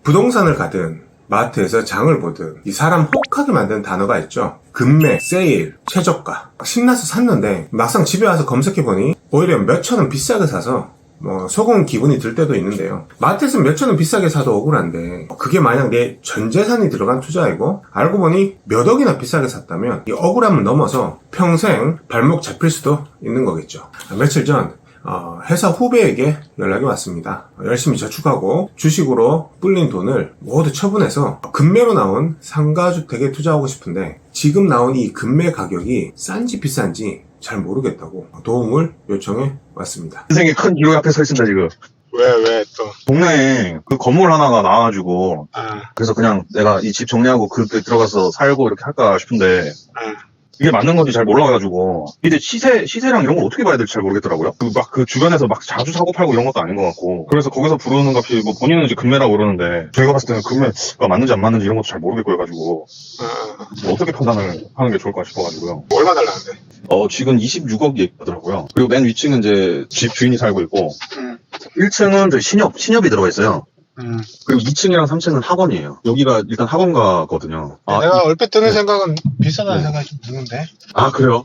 부동산을 가든 마트에서 장을 보든 이 사람 혹하게 만드는 단어가 있죠. 금매, 세일, 최저가. 신나서 샀는데 막상 집에 와서 검색해보니 오히려 몇천 원 비싸게 사서 속은 기분이 들 때도 있는데요. 마트에서 몇천 원 비싸게 사도 억울한데 그게 만약 내 전 재산이 들어간 투자이고 알고 보니 몇 억이나 비싸게 샀다면 이 억울함을 넘어서 평생 발목 잡힐 수도 있는 거겠죠. 며칠 전 회사 후배에게 연락이 왔습니다. 열심히 저축하고 주식으로 불린 돈을 모두 처분해서 금매로 나온 상가주택에 투자하고 싶은데 지금 나온 이 금매 가격이 싼지 비싼지 잘 모르겠다고 도움을 요청해 왔습니다. 인생의 큰 기록 앞에 서 있습니다, 지금. 왜 또? 동네에 그 건물 하나가 나와가지고, 아, 그래서 그냥 내가 이 집 정리하고 그때 들어가서 살고 이렇게 할까 싶은데, 이게 맞는 건지 잘 몰라가지고, 근데 시세랑 이런 걸 어떻게 봐야 될지 잘 모르겠더라고요. 그 주변에서 막 자주 사고 팔고 이런 것도 아닌 것 같고, 그래서 거기서 부르는 값이 뭐 본인은 이제 금매라고 그러는데, 저희가 봤을 때는 금매가 맞는지 안 맞는지 이런 것도 잘 모르겠고 해가지고, 뭐 어떻게 판단을 하는 게 좋을까 싶어가지고요. 얼마 달라는데? 지금 26억이 있더라고요. 그리고 맨 위층은 이제 집 주인이 살고 있고, 1층은 이제 신협이 들어가 있어요. 그리고 2층이랑 3층은 학원이에요. 여기가 일단 학원가거든요. 내가 얼핏 드는 생각은 비싸다는 생각이 좀 드는데. 그래요?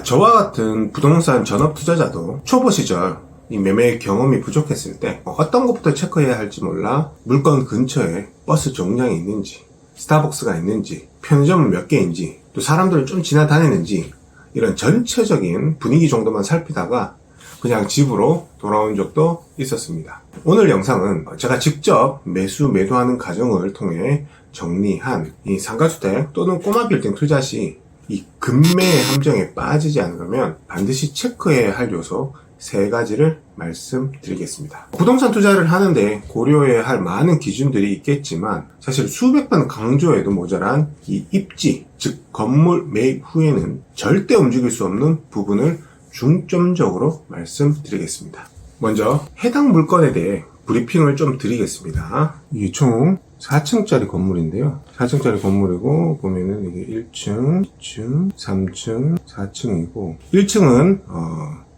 저와 같은 부동산 전업 투자자도 초보 시절 이 매매 경험이 부족했을 때 어떤 것부터 체크해야 할지 몰라 물건 근처에 버스 정류장이 있는지, 스타벅스가 있는지, 편의점은 몇 개인지, 또 사람들을 좀 지나다니는지 이런 전체적인 분위기 정도만 살피다가 그냥 집으로 돌아온 적도 있었습니다. 오늘 영상은 제가 직접 매도하는 과정을 통해 정리한 이 상가주택 또는 꼬마 빌딩 투자 시 이 금매의 함정에 빠지지 않으려면 반드시 체크해야 할 요소 3가지를 말씀드리겠습니다. 부동산 투자를 하는데 고려해야 할 많은 기준들이 있겠지만 사실 수백 번 강조해도 모자란 이 입지, 즉 건물 매입 후에는 절대 움직일 수 없는 부분을 중점적으로 말씀드리겠습니다. 먼저 해당 물건에 대해 브리핑을 좀 드리겠습니다. 이게 총 4층짜리 건물인데요. 4층짜리 건물이고 보면은 이게 1층, 2층, 3층, 4층이고 1층은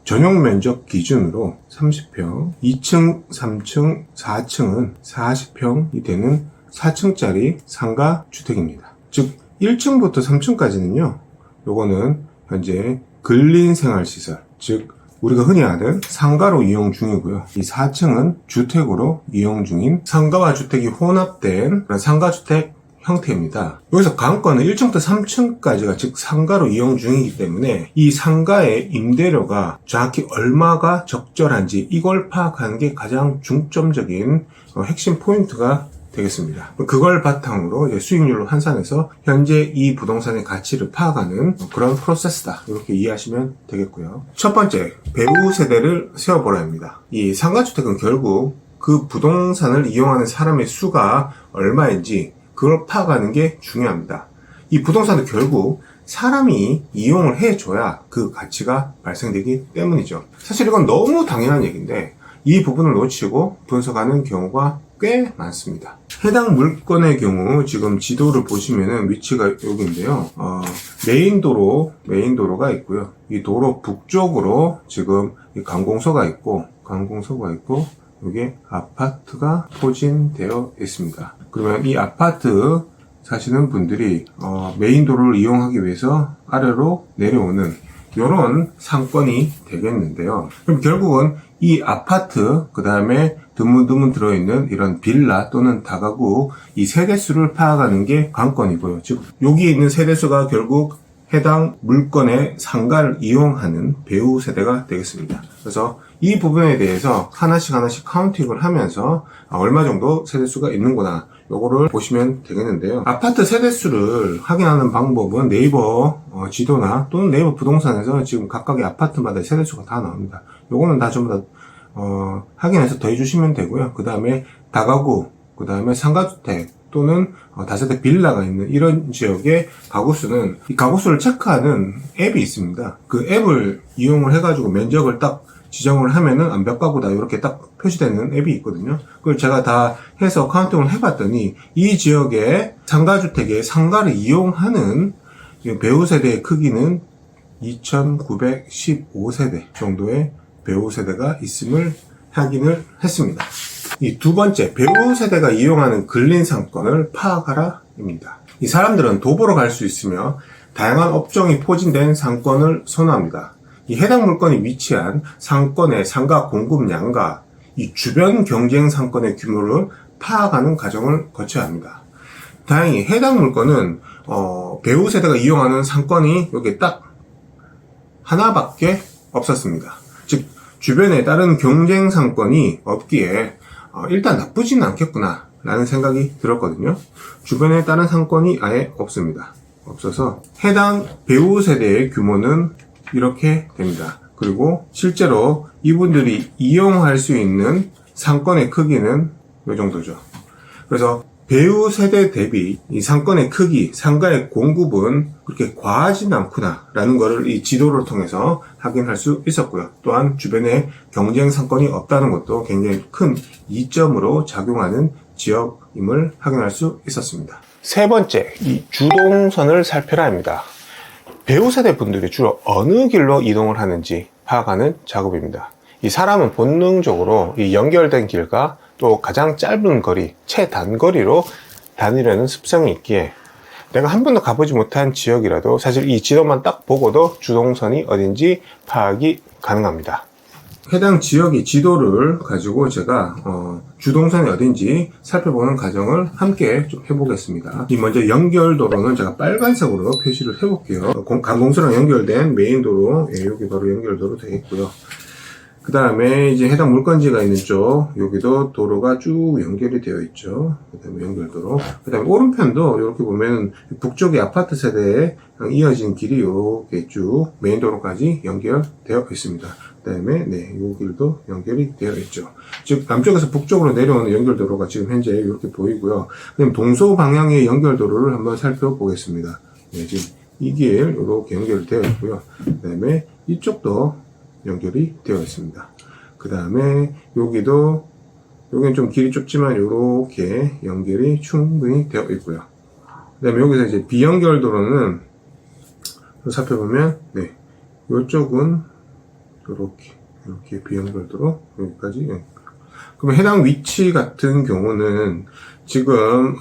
전용 면적 기준으로 30평, 2층, 3층, 4층은 40평이 되는 4층짜리 상가 주택입니다. 즉 1층부터 3층까지는요. 요거는 현재 근린생활시설, 즉 우리가 흔히 아는 상가로 이용 중이고요. 이 4층은 주택으로 이용 중인 상가와 주택이 혼합된 그런 상가주택 형태입니다. 여기서 관건은 1층부터 3층까지가 즉 상가로 이용 중이기 때문에 이 상가의 임대료가 정확히 얼마가 적절한지 이걸 파악하는 게 가장 중점적인 핵심 포인트가 되겠습니다. 그걸 바탕으로 이제 수익률로 환산해서 현재 이 부동산의 가치를 파악하는 그런 프로세스다. 이렇게 이해하시면 되겠고요. 첫 번째, 배후 세대를 세워보라 합니다. 이 상가주택은 결국 그 부동산을 이용하는 사람의 수가 얼마인지 그걸 파악하는 게 중요합니다. 이 부동산은 결국 사람이 이용을 해줘야 그 가치가 발생되기 때문이죠. 사실 이건 너무 당연한 얘기인데 이 부분을 놓치고 분석하는 경우가 꽤 많습니다. 해당 물건의 경우 지금 지도를 보시면은 위치가 여기인데요. 메인도로가 있고요. 이 도로 북쪽으로 지금 이 관공서가 있고 여기에 아파트가 포진되어 있습니다. 그러면 이 아파트 사시는 분들이 메인도로를 이용하기 위해서 아래로 내려오는 이런 상권이 되겠는데요. 그럼 결국은 이 아파트, 그 다음에 드문드문 들어있는 이런 빌라 또는 다가구 이 세대수를 파악하는 게 관건이고요. 즉 여기에 있는 세대수가 결국 해당 물건의 상가를 이용하는 배후 세대가 되겠습니다. 그래서 이 부분에 대해서 하나씩 카운팅을 하면서 얼마 정도 세대수가 있는구나 요거를 보시면 되겠는데요. 아파트 세대수를 확인하는 방법은 네이버 지도나 또는 네이버 부동산에서 지금 각각의 아파트마다 세대수가 다 나옵니다. 요거는 다 전부 다 확인해서 더해주시면 되고요. 그 다음에 다가구, 그 다음에 상가주택 또는 다세대 빌라가 있는 이런 지역의 가구수는 이 가구수를 체크하는 앱이 있습니다. 그 앱을 이용을 해가지고 면적을 딱 지정을 하면은 몇 가구다 이렇게 딱 표시되는 앱이 있거든요. 그걸 제가 다 해서 카운팅을 해봤더니 이 지역의 상가주택의 상가를 이용하는 배후 세대의 크기는 2915세대 정도의 배후 세대가 있음을 확인을 했습니다. 이 두 번째, 배우 세대가 이용하는 근린 상권을 파악하라입니다. 이 사람들은 도보로 갈 수 있으며 다양한 업종이 포진된 상권을 선호합니다. 이 해당 물건이 위치한 상권의 상가 공급량과 이 주변 경쟁 상권의 규모를 파악하는 과정을 거쳐야 합니다. 다행히 해당 물건은 배우 세대가 이용하는 상권이 여기 딱 하나밖에 없었습니다. 즉 주변에 다른 경쟁 상권이 없기에 일단 나쁘지는 않겠구나 라는 생각이 들었거든요. 주변에 다른 상권이 아예 없습니다. 없어서 해당 배우 세대의 규모는 이렇게 됩니다. 그리고 실제로 이분들이 이용할 수 있는 상권의 크기는 이 정도죠. 그래서 배우 세대 대비 이 상권의 크기, 상가의 공급은 그렇게 과하진 않구나 라는 것을 이 지도를 통해서 확인할 수 있었고요. 또한 주변에 경쟁 상권이 없다는 것도 굉장히 큰 이점으로 작용하는 지역임을 확인할 수 있었습니다. 세 번째, 이 주동선을 살펴라 합니다. 배우 세대 분들이 주로 어느 길로 이동을 하는지 파악하는 작업입니다. 이 사람은 본능적으로 이 연결된 길과 또 가장 짧은 거리, 최단거리로 다니려는 습성이 있기에 내가 한 번도 가보지 못한 지역이라도 사실 이 지도만 딱 보고도 주동선이 어딘지 파악이 가능합니다. 해당 지역의 지도를 가지고 제가 주동선이 어딘지 살펴보는 과정을 함께 좀 해보겠습니다. 이 먼저 연결도로는 제가 빨간색으로 표시를 해볼게요. 강공수랑 연결된 메인도로, 여기 바로 연결도로 되겠고요. 그 다음에 이제 해당 물건지가 있는 쪽, 여기도 도로가 쭉 연결이 되어 있죠. 그 다음에 연결도로. 그 다음에 오른편도 이렇게 보면 북쪽의 아파트 세대에 이어진 길이 이렇게 쭉 메인도로까지 연결되어 있습니다. 그 다음에, 이 길도 연결이 되어 있죠. 즉, 남쪽에서 북쪽으로 내려오는 연결도로가 지금 현재 이렇게 보이고요. 그다음 동서 방향의 연결도로를 한번 살펴보겠습니다. 지금 이 길, 이렇게 연결되어 있고요. 그 다음에 이쪽도 연결이 되어 있습니다. 그 다음에 여기도 여기는 좀 길이 좁지만 이렇게 연결이 충분히 되어 있고요. 그 다음에 여기서 이제 비연결도로는 살펴보면 이쪽은 이렇게 비연결도로 여기까지. 그러면 해당 위치 같은 경우는 지금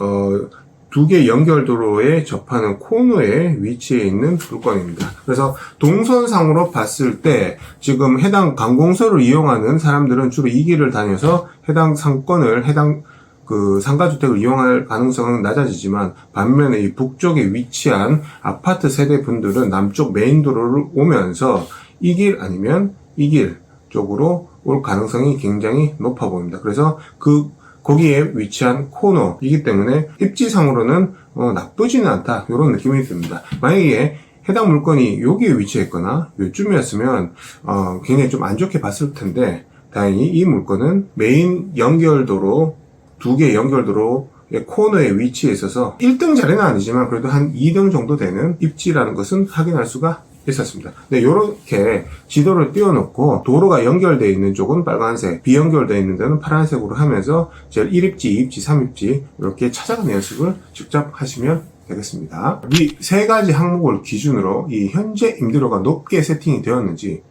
두 개 연결도로에 접하는 코너에 위치해 있는 물건입니다. 그래서 동선상으로 봤을 때 지금 해당 관공서를 이용하는 사람들은 주로 이 길을 다녀서 해당 상권을 해당 그 상가주택을 이용할 가능성은 낮아지지만 반면에 이 북쪽에 위치한 아파트 세대 분들은 남쪽 메인도로를 오면서 이 길 아니면 이 길 쪽으로 올 가능성이 굉장히 높아 보입니다. 그래서 거기에 위치한 코너이기 때문에 입지상으로는 나쁘지는 않다 이런 느낌이 듭니다. 만약에 해당 물건이 여기에 위치했거나 요쯤이었으면 굉장히 좀 안 좋게 봤을 텐데 다행히 이 물건은 메인 연결도로 두 개 연결도로의 코너에 위치해 있어서 1등 자리는 아니지만 그래도 한 2등 정도 되는 입지라는 것은 확인할 수가 있었습니다. 네, 요렇게 지도를 띄워놓고 도로가 연결되어 있는 쪽은 빨간색, 비연결되어 있는 데는 파란색으로 하면서 제일 1입지, 2입지, 3입지 이렇게 찾아가는 연습을 직접 하시면 되겠습니다. 이 세 가지 항목을 기준으로 이 현재 임대료가 높게 세팅이 되었는지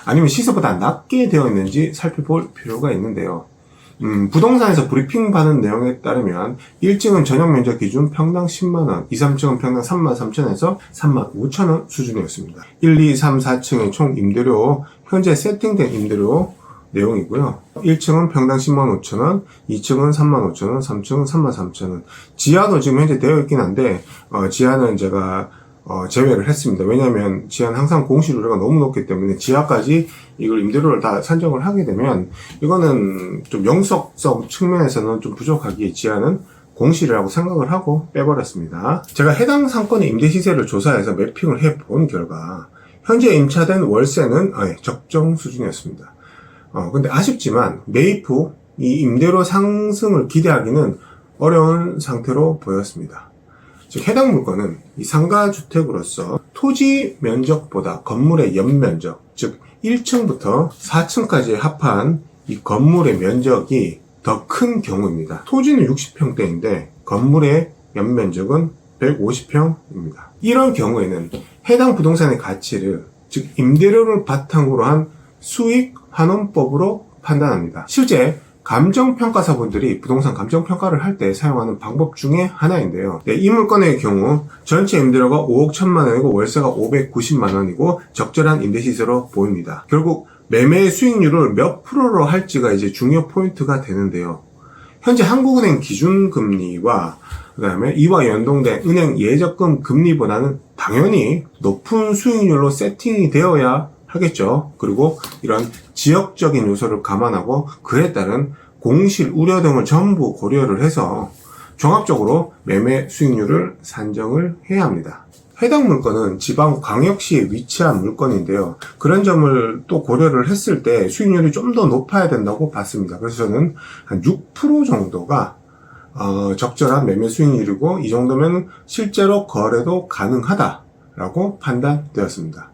아니면 시세보다 낮게 되어 있는지 살펴볼 필요가 있는데요. 부동산에서 브리핑 받은 내용에 따르면 1층은 전용 면적 기준 평당 10만원, 2, 3층은 평당 33,000원에서 35,000원 수준이었습니다. 1, 2, 3, 4층의 총 임대료, 현재 세팅된 임대료 내용이고요. 1층은 평당 10만 5천원, 2층은 3만 5천원, 3층은 3만 3천원. 지하도 지금 현재 되어 있긴 한데, 지하는 제가 제외를 했습니다. 왜냐하면 지하는 항상 공시료가 너무 높기 때문에 지하까지 이걸 임대료를 다 산정을 하게 되면 이거는 좀 영속성 측면에서는 좀 부족하기에 지하는 공시료라고 생각을 하고 빼버렸습니다. 제가 해당 상권의 임대 시세를 조사해서 매핑을 해본 결과 현재 임차된 월세는 적정 수준이었습니다. 근데 아쉽지만 매입 후 이 임대료 상승을 기대하기는 어려운 상태로 보였습니다. 즉 해당 물건은 이 상가주택으로서 토지 면적보다 건물의 연면적, 즉 1층부터 4층까지 합한 이 건물의 면적이 더 큰 경우입니다. 토지는 60평대인데 건물의 연면적은 150평입니다. 이런 경우에는 해당 부동산의 가치를, 즉 임대료를 바탕으로 한 수익 환원법으로 판단합니다. 실제 감정평가사분들이 부동산 감정평가를 할 때 사용하는 방법 중에 하나인데요. 이 물건의 경우 전체 임대료가 5억 1천만 원이고 월세가 590만 원이고 적절한 임대시세로 보입니다. 결국 매매 수익률을 몇 프로로 할지가 이제 중요 포인트가 되는데요. 현재 한국은행 기준금리와 그 다음에 이와 연동된 은행 예적금 금리보다는 당연히 높은 수익률로 세팅이 되어야 하겠죠. 그리고 이런 지역적인 요소를 감안하고 그에 따른 공실 우려 등을 전부 고려를 해서 종합적으로 매매 수익률을 산정을 해야 합니다. 해당 물건은 지방 광역시에 위치한 물건인데요. 그런 점을 또 고려를 했을 때 수익률이 좀 더 높아야 된다고 봤습니다. 그래서 저는 한 6% 정도가 적절한 매매 수익률이고 이 정도면 실제로 거래도 가능하다라고 판단되었습니다.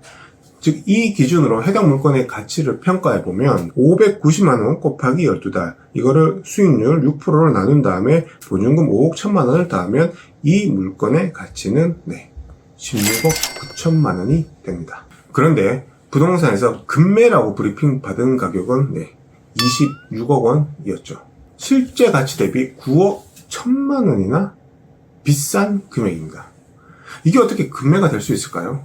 즉 이 기준으로 해당 물건의 가치를 평가해 보면 590만 원 곱하기 12달 이거를 수익률 6%로 나눈 다음에 보증금 5억 1천만 원을 더하면 이 물건의 가치는 16억 9천만 원이 됩니다. 그런데 부동산에서 급매라고 브리핑 받은 가격은 26억 원이었죠. 실제 가치 대비 9억 1천만 원이나 비싼 금액입니다. 이게 어떻게 급매가 될 수 있을까요?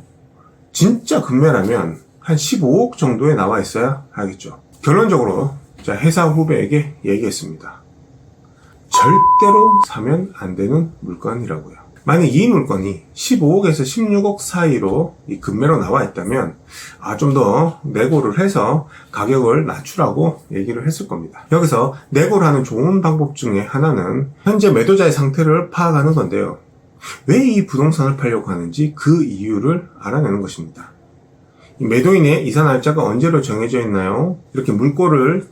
진짜 급매라면 한 15억 정도에 나와 있어야 하겠죠. 결론적으로 회사 후배에게 얘기했습니다. 절대로 사면 안 되는 물건이라고요. 만약 이 물건이 15억에서 16억 사이로 이 급매로 나와 있다면 좀 더 내고를 해서 가격을 낮추라고 얘기를 했을 겁니다. 여기서 내고를 하는 좋은 방법 중에 하나는 현재 매도자의 상태를 파악하는 건데요. 왜 이 부동산을 팔려고 하는지 그 이유를 알아내는 것입니다. 이 매도인의 이사 날짜가 언제로 정해져 있나요? 이렇게 물꼬를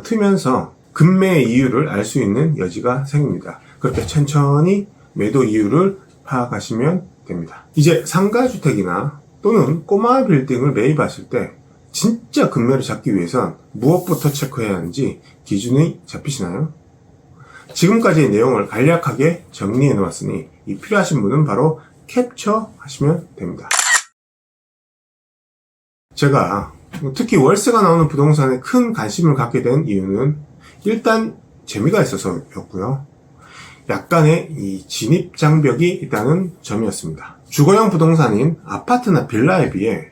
트면서 급매의 이유를 알 수 있는 여지가 생깁니다. 그렇게 천천히 매도 이유를 파악하시면 됩니다. 이제 상가주택이나 또는 꼬마 빌딩을 매입하실 때 진짜 급매를 잡기 위해선 무엇부터 체크해야 하는지 기준이 잡히시나요? 지금까지의 내용을 간략하게 정리해 놓았으니 이 필요하신 분은 바로 캡처하시면 됩니다. 제가 특히 월세가 나오는 부동산에 큰 관심을 갖게 된 이유는 일단 재미가 있어서였고요. 약간의 이 진입 장벽이 있다는 점이었습니다. 주거용 부동산인 아파트나 빌라에 비해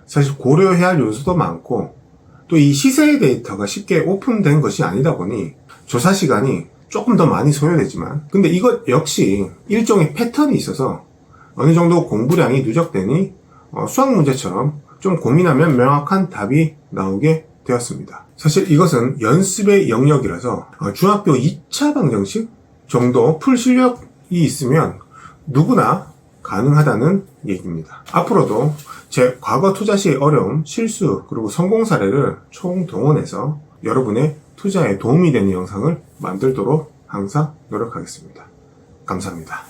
사실 고려해야 할 요소도 많고 또 이 시세 데이터가 쉽게 오픈된 것이 아니다 보니 조사 시간이 조금 더 많이 소요되지만 근데 이것 역시 일종의 패턴이 있어서 어느 정도 공부량이 누적되니 수학 문제처럼 좀 고민하면 명확한 답이 나오게 되었습니다. 사실 이것은 연습의 영역이라서 중학교 2차 방정식 정도 풀 실력이 있으면 누구나 가능하다는 얘기입니다. 앞으로도 제 과거 투자 시의 어려움, 실수, 그리고 성공 사례를 총동원해서 여러분의 투자에 도움이 되는 영상을 만들도록 항상 노력하겠습니다. 감사합니다.